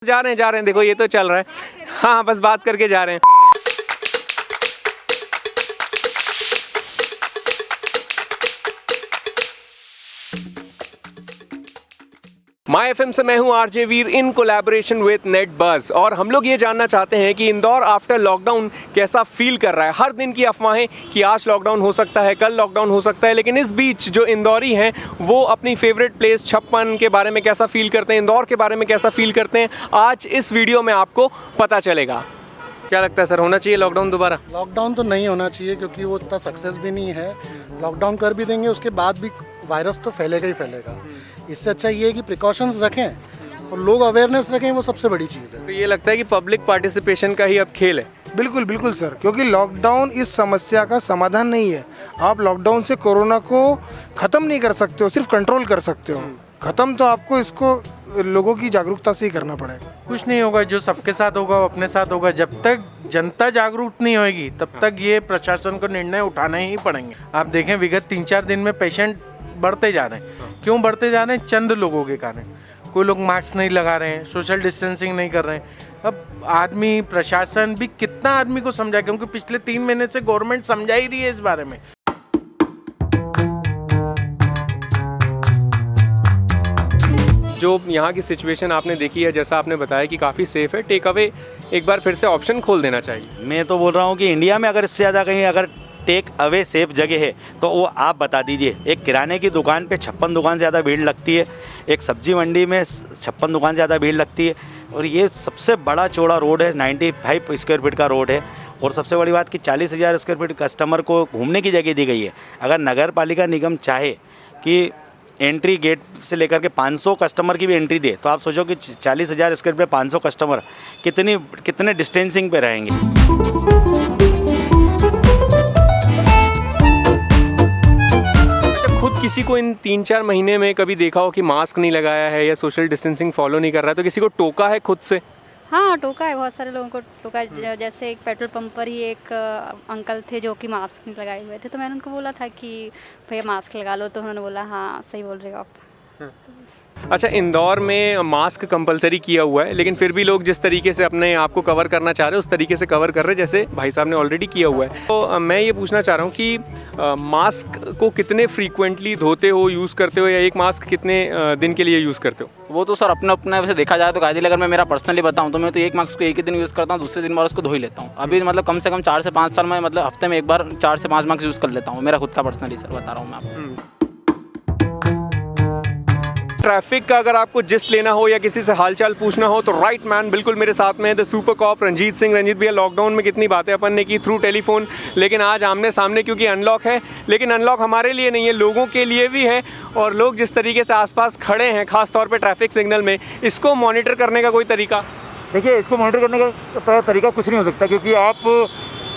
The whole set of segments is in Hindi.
जा रहे हैं देखो ये तो चल रहा है। हाँ बस बात करके जा रहे हैं। माय एफएम से मैं हूं RJ Veer in collaboration with net buzz और हम लोग ये जानना चाहते हैं कि इंदौर आफ्टर लॉकडाउन कैसा फील कर रहा है। हर दिन की अफवाहें कि आज लॉकडाउन हो सकता है, कल लॉकडाउन हो सकता है, लेकिन इस बीच जो इंदौरी हैं वो अपनी फेवरेट प्लेस छप्पन के बारे में कैसा फील करते हैं, इंदौर के बारे में कैसा फील करते हैं, आज इस वीडियो में आपको पता चलेगा। क्या लगता है सर, होना चाहिए लॉकडाउन दोबारा? लॉकडाउन तो नहीं होना चाहिए क्योंकि वो इतना सक्सेस भी नहीं है। लॉकडाउन कर भी देंगे उसके बाद भी वायरस तो फैलेगा ही फैलेगा। इससे अच्छा ये है कि प्रिकॉशंस रखें और लोग अवेयरनेस रखें, वो सबसे बड़ी चीज़ है। तो ये लगता है कि पब्लिक पार्टिसिपेशन का ही अब खेल है। बिल्कुल बिल्कुल सर, क्योंकि लॉकडाउन इस समस्या का समाधान नहीं है। आप लॉकडाउन से कोरोना को ख़त्म नहीं कर सकते हो, सिर्फ कंट्रोल कर सकते हो। ख़त्म तो आपको इसको लोगों की जागरूकता से ही करना पड़ेगा। कुछ नहीं होगा, जो सबके साथ होगा वो अपने साथ होगा। जब तक जनता जागरूक नहीं होगी तब तक ये प्रशासन को निर्णय उठाने ही पड़ेंगे। आप देखें विगत 3-4 दिन में पेशेंट बढ़ते जा रहे हैं। क्यों बढ़ते जा रहे हैं? चंद लोगों के कारण। कोई लोग मास्क नहीं लगा रहे हैं, सोशल डिस्टेंसिंग नहीं कर रहे हैं। अब आदमी, प्रशासन भी कितना आदमी को समझा, क्योंकि पिछले 3 महीने से गवर्नमेंट समझा ही रही है इस बारे में। जो यहाँ की सिचुएशन आपने देखी है, जैसा आपने बताया कि काफ़ी सेफ है, टेक अवे एक बार फिर से ऑप्शन खोल देना चाहिए। मैं तो बोल रहा हूँ कि इंडिया में अगर इससे ज़्यादा कहीं अगर टेक अवे सेफ जगह है तो वो आप बता दीजिए। एक किराने की दुकान पे 56 दुकान से ज़्यादा भीड़ लगती है, एक सब्जी मंडी में 56 दुकान से ज़्यादा भीड़ लगती है, और ये सबसे बड़ा चौड़ा रोड है, 95 स्क्वायर फीट का रोड है। और सबसे बड़ी बात कि 40,000 स्क्वायर फीट कस्टमर को घूमने की जगह दी गई है। अगर नगर पालिका निगम चाहे कि एंट्री गेट से लेकर के 500 कस्टमर की भी एंट्री दे, तो आप सोचो कि 40,000 स्क्वायर फीट 500 कस्टमर कितने डिस्टेंसिंग पे रहेंगे। खुद किसी को इन 3-4 महीने में कभी देखा हो कि मास्क नहीं लगाया है या सोशल डिस्टेंसिंग फॉलो नहीं कर रहा है, तो किसी को टोका है खुद से? हाँ, टोका है, बहुत सारे लोगों को टोका है। जैसे एक पेट्रोल पंप पर ही एक अंकल थे जो कि मास्क नहीं लगाए हुए थे, तो मैंने उनको बोला था कि भैया मास्क लगा लो, तो उन्होंने बोला हाँ सही बोल रहे हो आप। अच्छा, इंदौर में मास्क कंपलसरी किया हुआ है, लेकिन फिर भी लोग जिस तरीके से अपने आप को कवर करना चाह रहे हैं उस तरीके से कवर कर रहे हैं जैसे भाई साहब ने ऑलरेडी किया हुआ है। तो मैं ये पूछना चाह रहा हूँ कि मास्क को कितने फ्रीक्वेंटली धोते हो, यूज़ करते हो, या एक मास्क कितने दिन के लिए यूज़ करते हो? वो तो सर अपने अपने वैसे देखा जाए तो गाजी, अगर मैं मेरा पर्सनली बताऊं तो मैं तो एक मास्क को एक ही दिन यूज़ करता हूं, दूसरे दिन बार उसको धो ही लेता हूं। अभी मतलब कम से कम 4 से 5 साल में मतलब हफ्ते में एक बार 4 से 5 मास्क यूज़ कर लेता हूं, मेरा खुद का पर्सनली सर बता रहा हूं मैं आपको। ट्रैफिक का अगर आपको जिस्ट लेना हो या किसी से हालचाल पूछना हो तो राइट मैन बिल्कुल मेरे साथ में है, the super cop Ranjit Singh. Ranjit भैया, लॉकडाउन में कितनी बातें अपन ने की थ्रू टेलीफोन, लेकिन आज आमने सामने क्योंकि अनलॉक है, लेकिन अनलॉक हमारे लिए नहीं है, लोगों के लिए भी है। और लोग जिस तरीके से आसपास खड़े हैं, खास तौर पे ट्रैफिक सिग्नल में, इसको मॉनिटर करने का कोई तरीका? देखिए, इसको मॉनिटर करने का तरीका कुछ नहीं हो सकता, क्योंकि आपको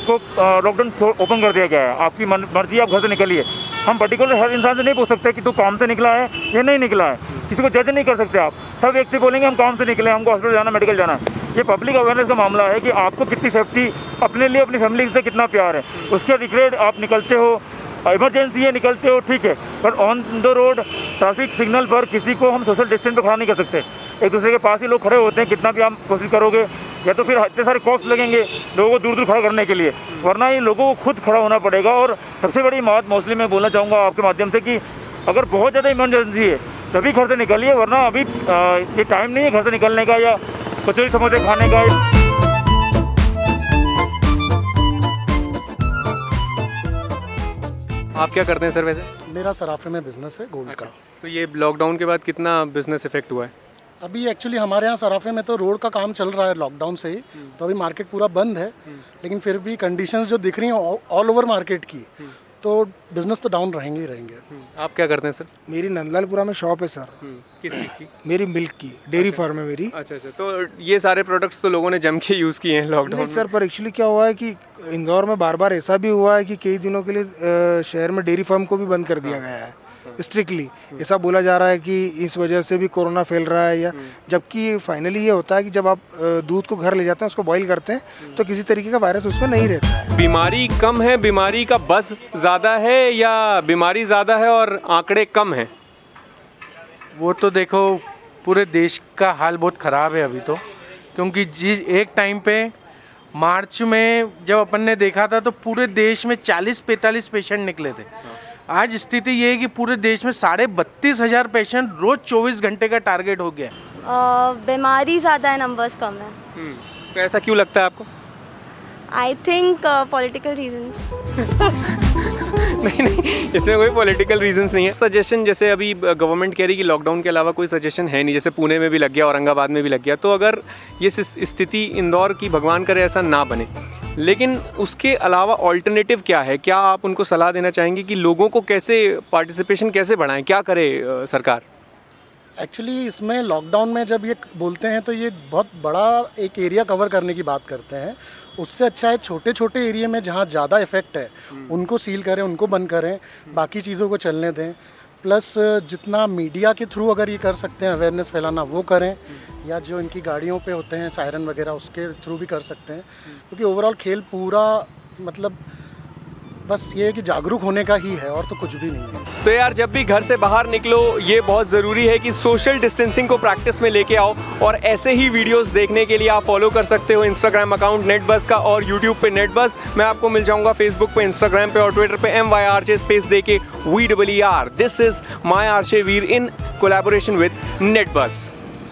लॉकडाउन ओपन कर दिया गया है। आपकी मर्जी, आप घर से निकलिए। हम पर्टिकुलर हर इंसान से नहीं पूछ सकते कि तू काम से निकला है या नहीं निकला है। किसी को जज नहीं कर सकते आप। सब व्यक्ति बोलेंगे हम काम से निकले, हमको हॉस्पिटल जाना, मेडिकल जाना है। ये पब्लिक अवेयरनेस का मामला है कि आपको कितनी सेफ्टी, अपने लिए, अपनी फैमिली से कितना प्यार है, उसके रिलेटेड आप निकलते हो। इमरजेंसी है, निकलते हो, ठीक है, पर on the road traffic signal पर किसी को हम सोशल डिस्टेंस पर खड़ा नहीं कर सकते। एक दूसरे के पास ही लोग खड़े होते हैं, कितना भी आप कोशिश करोगे, या तो फिर इतने सारे कॉस्ट लगेंगे लोगों को दूर दूर खड़ा करने के लिए, वरना ये लोगों को खुद खड़ा होना पड़ेगा। और सबसे बड़ी बात मोस्टली मैं बोलना चाहूँगा आपके माध्यम से कि अगर बहुत ज़्यादा इमरजेंसी है तभी घर से निकलिए, वरना अभी ये टाइम नहीं है घर से निकलने का या कचौरी समोसे खाने का। आप क्या करते हैं सर वैसे? मेरा सराफे में बिजनेस है गोल्ड का। तो ये लॉकडाउन के बाद कितना बिजनेस इफेक्ट हुआ है? अभी एक्चुअली हमारे यहाँ सराफे में तो रोड का काम चल रहा है लॉकडाउन से ही, तो अभी मार्केट पूरा बंद है। लेकिन फिर भी कंडीशंस जो दिख रही हैं ऑल ओवर मार्केट की, तो बिजनेस तो डाउन रहेंगे ही रहेंगे। आप क्या करते हैं सर? मेरी नंदलालपुरा में शॉप है सर। किस चीज़ की? मेरी मिल्क की डेयरी फार्म है मेरी। अच्छा, तो ये सारे प्रोडक्ट्स तो लोगों ने जम के यूज़ किए हैं लॉकडाउन में। सर, पर एक्चुअली क्या हुआ है कि इंदौर में बार बार ऐसा भी हुआ है कि कई दिनों के लिए शहर में डेयरी फार्म को भी बंद कर दिया गया है स्ट्रिक्टली। ऐसा बोला जा रहा है कि इस वजह से भी कोरोना फैल रहा है, या जबकि फाइनली ये होता है कि जब आप दूध को घर ले जाते हैं, उसको बॉईल करते हैं, तो किसी तरीके का वायरस उसमें नहीं रहता है। बीमारी कम है, बीमारी का बज़ ज़्यादा है, या बीमारी ज़्यादा है और आंकड़े कम हैं? वो तो देखो, पूरे देश का हाल बहुत ख़राब है अभी तो। क्योंकि एक टाइम पे मार्च में जब अपन ने देखा था तो पूरे देश में 40-45 पेशेंट निकले थे। आज स्थिति ये है कि पूरे देश में 32,500 पेशेंट रोज 24 घंटे का टारगेट हो गया है। बीमारी ज़्यादा है, नंबर्स कम है। तो ऐसा क्यों लगता है आपको? I think political reasons. नहीं, इसमें कोई पॉलिटिकल रीजंस नहीं है। सजेशन जैसे अभी गवर्नमेंट कह रही कि लॉकडाउन के अलावा कोई सजेशन है नहीं, जैसे पुणे में भी लग गया, औरंगाबाद में भी लग गया, तो अगर ये स्थिति इंदौर की भगवान करे ऐसा ना बने, लेकिन उसके अलावा ऑल्टरनेटिव क्या है? क्या आप उनको सलाह देना चाहेंगे कि लोगों को कैसे पार्टिसिपेशन कैसे बढ़ाएं, क्या करे सरकार? एक्चुअली इसमें लॉकडाउन में जब ये बोलते हैं तो ये बहुत बड़ा एक एरिया कवर करने की बात करते हैं। उससे अच्छा है छोटे छोटे एरिया में जहाँ ज़्यादा इफेक्ट है उनको सील करें, उनको बंद करें, बाकी चीज़ों को चलने दें। प्लस जितना मीडिया के थ्रू अगर ये कर सकते हैं अवेयरनेस फैलाना वो करें, या जो इनकी गाड़ियों पे होते हैं सायरन वगैरह उसके थ्रू भी कर सकते हैं, क्योंकि ओवरऑल खेल पूरा मतलब बस ये है कि जागरूक होने का ही है और तो कुछ भी नहीं है। तो यार जब भी घर से बाहर निकलो ये बहुत ज़रूरी है कि सोशल डिस्टेंसिंग को प्रैक्टिस में लेके आओ, और ऐसे ही वीडियोस देखने के लिए आप फॉलो कर सकते हो इंस्टाग्राम अकाउंट नेटबज़ का और यूट्यूब पे नेटबज़। मैं आपको मिल जाऊंगा फेसबुक पे, इंस्टाग्राम पे और ट्विटर पे MYRJ स्पेस दे के VEER। This is my RJ Veer in collaboration with नेटबज़।